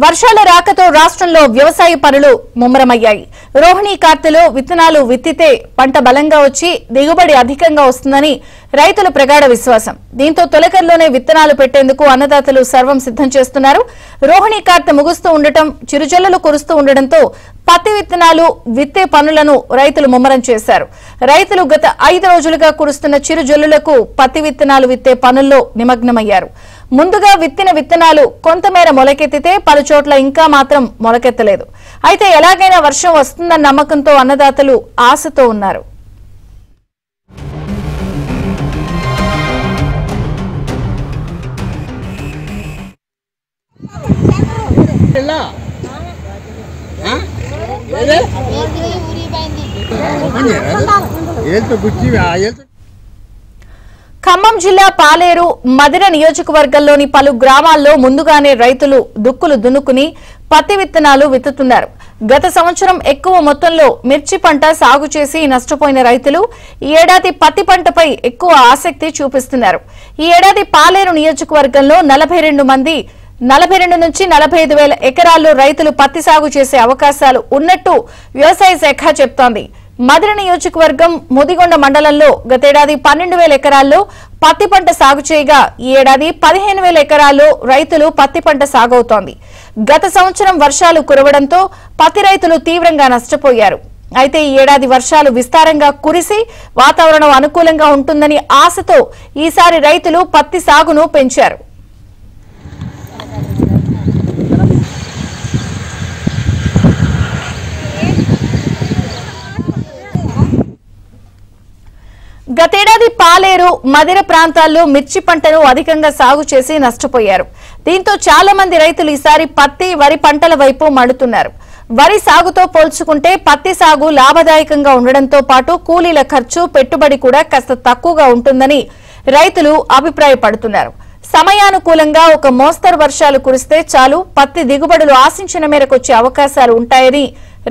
వర్షాల రాకతో రాష్ట్రంలో వ్యవసాయ పనులు ముమ్మరమయ్యాయి. రోహిణి కార్తెలో విత్తనాలు విత్తితే పంట బలంగా వచ్చి దిగుబడి అధికంగా వస్తుందని రైతుల ప్రగాఢ విశ్వాసం. దీంతో తొలకర్లోనే విత్తనాలు పెట్టేందుకు అన్నదాతలు సర్వం సిద్ధం చేస్తున్నారు. రోహిణి కార్తె ముగుస్తూ ఉండటం, చిరుజల్లులు కురుస్తూ ఉండడంతో పత్తి విత్తనాలు విత్తే పనులను రైతులు ముమ్మరం చేశారు. రైతులు గత 5 రోజులుగా కురుస్తున్న చిరుజల్లులకు పత్తి విత్తనాలు విత్తే పనుల్లో నిమగ్నమయ్యారు. ముందుగా విత్తిన విత్తనాలు కొంతమేర మొలకెత్తితే పలుచోట్ల ఇంకా మాత్రం మొలకెత్తలేదు. అయితే ఎలాగైనా వర్షం వస్తుందన్న నమ్మకంతో అన్నదాతలు ఆశతో ఉన్నారు. ఖమ్మం జిల్లా పాలేరు, మదిర నియోజకవర్గంలోని పలు గ్రామాల్లో ముందుగానే రైతులు దుక్కులు దున్నుకుని పత్తి విత్తనాలు విత్తుతున్నారు. గత సంవత్సరం ఎక్కువ మొత్తంలో మిర్చి పంట సాగు చేసి నష్టపోయిన రైతులు ఈ ఏడాది పత్తి పంటపై ఎక్కువ ఆసక్తి చూపిస్తున్నారు. ఈ ఏడాది పాలేరు నియోజకవర్గంలో 42 నుంచి 45 వేల ఎకరాల్లో రైతులు పత్తి సాగు చేసే అవకాశాలు ఉన్నట్టు వ్యవసాయ శాఖ చెప్తోంది. మదిర నియోజకవర్గం ముదిగొండ మండలంలో గతేడాది 12,000 ఎకరాల్లో పత్తి పంట సాగు చేయగా ఈ ఏడాది 15,000 ఎకరాల్లో రైతులు పత్తి పంట సాగవుతోంది. గత సంవత్సరం వర్షాలు కురవడంతో పత్తి రైతులు తీవ్రంగా నష్టపోయారు. అయితే ఈ ఏడాది వర్షాలు విస్తారంగా కురిసి వాతావరణం అనుకూలంగా ఉంటుందని ఆశతో ఈసారి రైతులు పత్తి సాగును పెంచారు. గతేడాది పాలేరు, మదిర ప్రాంతాల్లో మిర్చి పంటను అధికంగా సాగు చేసి నష్టపోయారు. దీంతో చాలా మంది రైతులు ఈసారి పత్తి, వరి పంటల వైపు మడుతున్నారు. వరి సాగుతో పోల్చుకుంటే పత్తి సాగు లాభదాయకంగా ఉండడంతో పాటు కూలీల ఖర్చు, పెట్టుబడి కూడా కాస్త తక్కువగా ఉంటుందని రైతులు అభిప్రాయపడుతున్నారు. సమయానుకూలంగా ఒక మోస్తరు వర్షాలు కురిస్తే చాలు పత్తి దిగుబడులు ఆశించిన మేరకు వచ్చే అవకాశాలు ఉంటాయని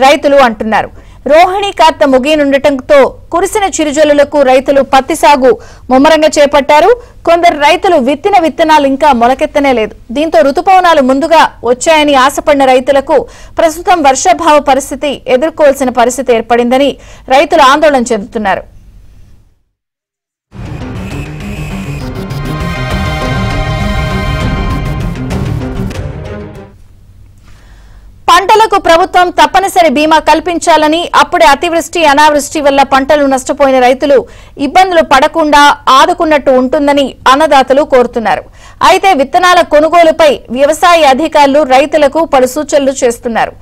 రైతులు అంటున్నారు. రోహిణి కార్తె ముగియనుండటంతో కురిసిన చిరుజల్లులకు రైతులు పత్తి సాగు ముమ్మరంగా చేపట్టారు. కొందరు రైతులు విత్తిన విత్తనాలు ఇంకా మొలకెత్తనే లేదు. దీంతో రుతుపవనాలు ముందుగా వచ్చాయని ఆశపడిన రైతులకు ప్రస్తుతం వర్షాభావ పరిస్థితి ఎదుర్కోవాల్సిన పరిస్థితి ఏర్పడిందని రైతులు ఆందోళన చెందుతున్నారు. పంటలకు ప్రభుత్వం తప్పనిసరి బీమా కల్పించాలని, అప్పుడే అతివృష్టి, అనావృష్టి వల్ల పంటలు నష్టపోయిన రైతులు ఇబ్బందులు పడకుండా ఆదుకున్నట్టు ఉంటుందని అన్నదాతలు కోరుతున్నారు. అయితే విత్తనాల కొనుగోలుపై వ్యవసాయ అధికారులు రైతులకు పలు సూచనలు చేస్తున్నారు.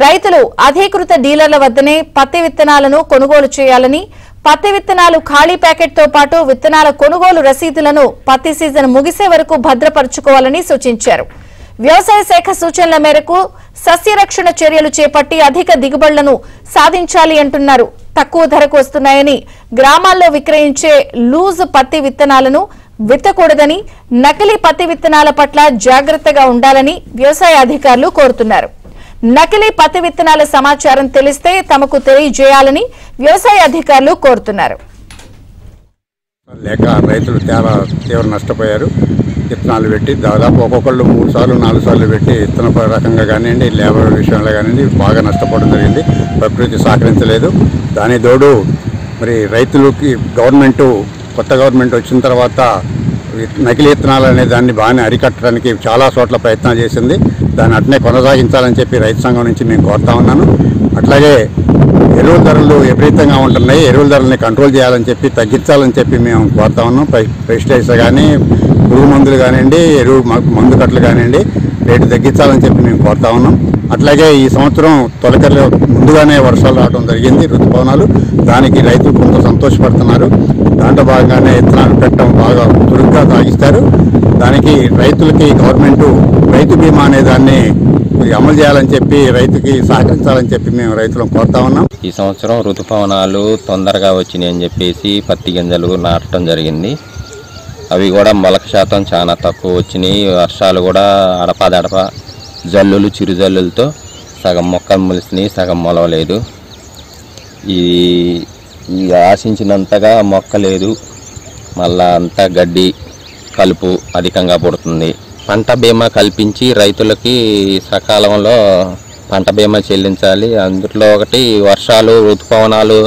రైతులు అధీకృత డీలర్ల వద్దనే పత్తి విత్తనాలను కొనుగోలు చేయాలని, పత్తి విత్తనాలు ఖాళీ ప్యాకెట్తో పాటు విత్తనాల కొనుగోలు రసీదులను పత్తి సీజన్ ముగిసే వరకు భద్రపరుచుకోవాలని సూచించారు. వ్యవసాయ శాఖ సూచనల మేరకు సస్యరక్షణ చర్యలు చేపట్టి అధిక దిగుబడులను సాధించాలి అంటున్నారు. తక్కువ ధరకు వస్తున్నాయని, గ్రామాల్లో విక్రయించే లూజ్ పత్తి విత్తనాలను విత్తకూడదని, నకిలీ పత్తి విత్తనాల పట్ల జాగ్రత్తగా ఉండాలని వ్యవసాయ అధికారులు కోరుతున్నారు. నకిలీ పత్తి విత్తనాల సమాచారం తెలిస్తే తమకు తెలియజేయాలని వ్యవసాయ అధికారులు కోరుతున్నారు. లేక రైతులు చాలా తీవ్ర నష్టపోయారు. విత్తనాలు పెట్టి దాదాపు ఒక్కొక్కళ్ళు 3 సార్లు 4 సార్లు పెట్టి విత్తన రకంగా కానివ్వండి, లేబర్ విషయంలో కానివ్వండి బాగా నష్టపోవడం జరిగింది. ప్రకృతి సహకరించలేదు. దాని తోడు మరి రైతులకి కొత్త గవర్నమెంట్ వచ్చిన తర్వాత నకిలీ విత్తనాలు అనే దాన్ని బాగానే అరికట్టడానికి చాలా చోట్ల ప్రయత్నాలు చేసింది. దాన్ని అట్నే కొనసాగించాలని చెప్పి రైతు సంఘం నుంచి మేము కోరుతా ఉన్నాను. అట్లాగే ఎరువుల ధరలు విపరీతంగా ఉంటున్నాయి. ఎరువుల ధరల్ని కంట్రోల్ చేయాలని చెప్పి, తగ్గించాలని చెప్పి మేము కోరుతా ఉన్నాం. పెస్టిసైడ్స్ కానీ, పురుగు మందులు కానివ్వండి, ఎరువు మందు కట్టలు కానివ్వండి, రేటు తగ్గించాలని చెప్పి మేము కోరుతా ఉన్నాం. అట్లాగే ఈ సంవత్సరం తొలకరిలో ముందుగానే వర్షాలు రావడం జరిగింది, ఋతుపవనాలు. దానికి రైతులు కొంత సంతోషపడుతున్నారు. దాంట్లో భాగంగానే విత్తనాలు పెట్టడం బాగా చురుగ్గా సాగిస్తారు. దానికి రైతులకి గవర్నమెంట్ రైతు బీమా అనే దాన్ని అమలు చేయాలని చెప్పి, రైతుకి సహకరించాలని చెప్పి మేము రైతులను కోరుతా ఉన్నాం. ఈ సంవత్సరం ఋతుపవనాలు తొందరగా వచ్చినాయి అని చెప్పేసి పత్తి గింజలు నాటడం జరిగింది. అవి కూడా మొలక శాతం చాలా తక్కువ వచ్చినాయి. వర్షాలు కూడా అడపదడప జల్లులు, చిరుజల్లులతో సగం మొక్కలు మొలిసినాయి, సగం మొలవలేదు. ఈ ఆశించినంతగా మొక్క లేదు. మళ్ళా అంతా గడ్డి, కలుపు అధికంగా పుడుతుంది. పంట బీమా కల్పించి రైతులకి సకాలంలో పంట బీమా చెల్లించాలి. అందులో ఒకటి వర్షాలు, ఋతుపవనాలు,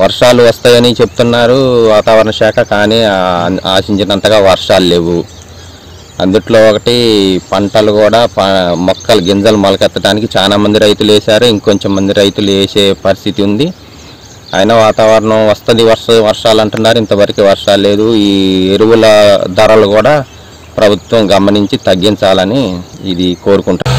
వర్షాలు వస్తాయని చెప్తున్నారు వాతావరణ శాఖ, కానీ ఆశించినంతగా వర్షాలు లేవు. అందుట్లో ఒకటి పంటలు కూడా మొక్కలు గింజలు మొలకెత్తడానికి చాలా మంది రైతులు వేశారు, ఇంకొంచెం మంది రైతులు వేసే పరిస్థితి ఉంది. అయినా వాతావరణం వస్తుంది, వర్షాలు అంటున్నారు, ఇంతవరకు వర్షాలు లేదు. ఈ ఎరువుల ధరలు కూడా ప్రభుత్వం గమనించి తగ్గించాలని ఇది కోరుకుంటారు.